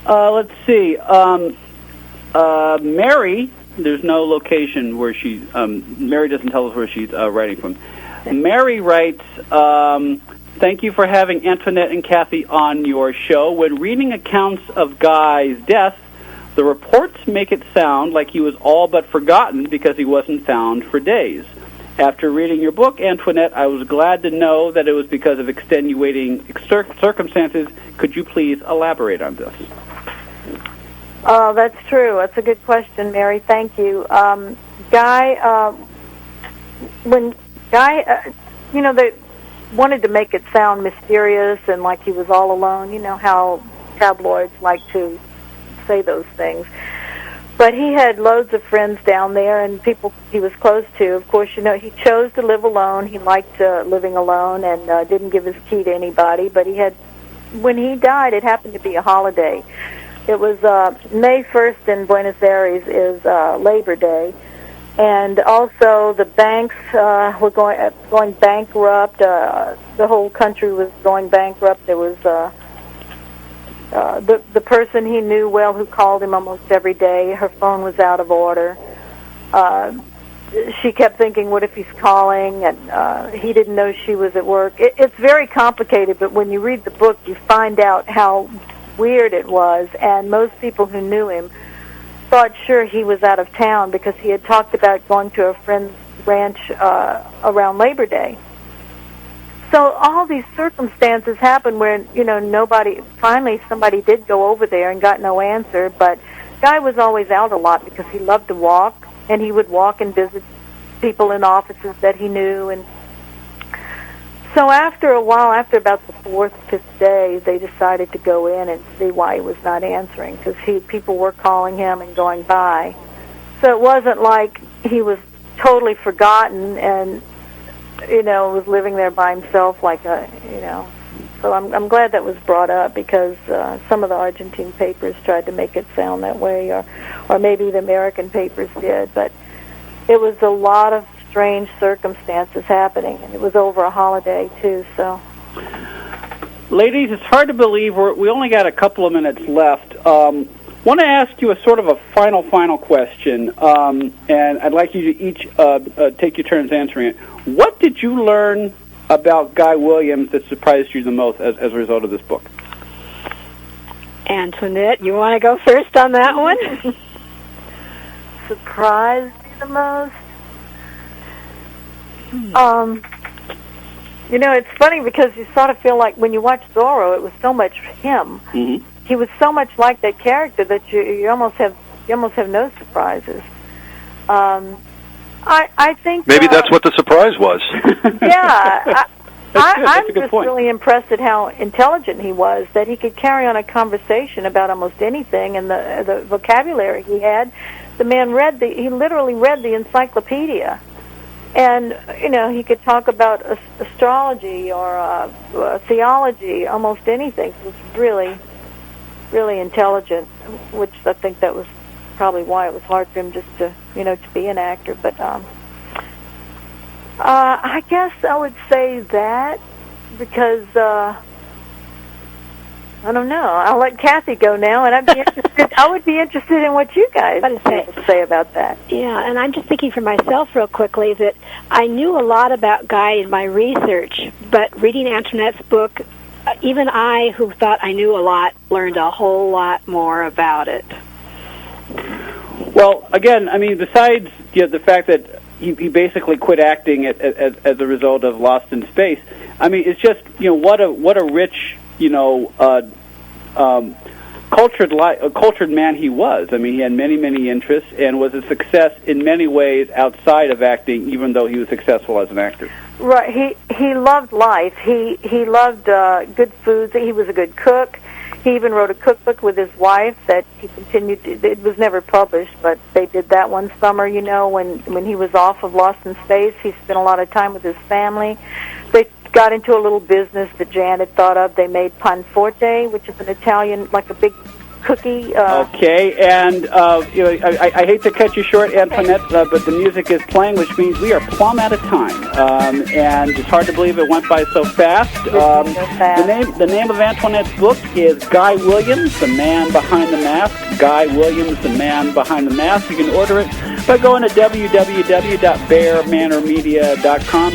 Let's see. Mary, there's no location where she. Mary doesn't tell us where she's writing from. Mary writes, "Thank you for having Antoinette and Kathy on your show. When reading accounts of Guy's death, the reports make it sound like he was all but forgotten because he wasn't found for days. After reading your book, Antoinette, I was glad to know that it was because of extenuating circumstances. Could you please elaborate on this?" Oh, that's true. That's a good question, Mary. Thank you. When Guy, they wanted to make it sound mysterious and like he was all alone. You know how tabloids like to say those things. But he had loads of friends down there and people he was close to. Of course, he chose to live alone. He liked living alone and didn't give his key to anybody. But when he died, it happened to be a holiday. It was May 1st in Buenos Aires is Labor Day. And also the banks were going bankrupt. The whole country was going bankrupt. There was the person he knew well who called him almost every day. Her phone was out of order. She kept thinking, what if he's calling? And he didn't know she was at work. It's very complicated, but when you read the book, you find out how weird it was. And most people who knew him thought sure he was out of town because he had talked about going to a friend's ranch around Labor Day. So all these circumstances happened where, finally somebody did go over there and got no answer, but Guy was always out a lot because he loved to walk, and he would walk and visit people in offices that he knew. And so after a while, after about the 4th, 5th day, they decided to go in and see why he was not answering because people were calling him and going by. So it wasn't like he was totally forgotten and was living there by himself So I'm glad that was brought up because some of the Argentine papers tried to make it sound that way, or maybe the American papers did. But it was a lot of strange circumstances happening, and it was over a holiday too. So, ladies, it's hard to believe we only got a couple of minutes left. Want to ask you a sort of a final question, and I'd like you to each take your turns answering it. What did you learn about Guy Williams that surprised you the most as a result of this book? Antoinette, you want to go first on that one? Surprised me the most? It's funny because you sort of feel like when you watch Zorro, it was so much him. Mm-hmm. He was so much like that character that you almost have no surprises. I think maybe that's what the surprise was. Yeah, I'm just point. Really impressed at how intelligent he was. That he could carry on a conversation about almost anything, and the vocabulary he had. The man he literally read the encyclopedia, and he could talk about astrology or theology, almost anything. He was really, really intelligent, which I think that was probably why it was hard for him just to be an actor. But I guess I would say that because I don't know. I'll let Kathy go now, and I would be interested in what you guys have to say about that. Yeah, and I'm just thinking for myself real quickly that I knew a lot about Guy in my research, but reading Antoinette's book, even I, who thought I knew a lot, learned a whole lot more about it. Well, again, I mean, besides the fact that he basically quit acting as a result of Lost in Space, I mean, it's just what a rich cultured man he was. I mean, he had many interests and was a success in many ways outside of acting, even though he was successful as an actor. Right. He loved life. He loved good foods. He was a good cook. He even wrote a cookbook with his wife that he continued to, it was never published, but they did that one summer, when he was off of Lost in Space. He spent a lot of time with his family. They got into a little business that Jan had thought of. They made Panforte, which is an Italian, like a big cookie. Okay, and I hate to cut you short, Antoinette, but the music is playing, which means we are plumb out of time. And it's hard to believe it went by so fast. The name of Antoinette's book is Guy Williams, The Man Behind the Mask. Guy Williams, The Man Behind the Mask. You can order it by going to www.bearmanormedia.com,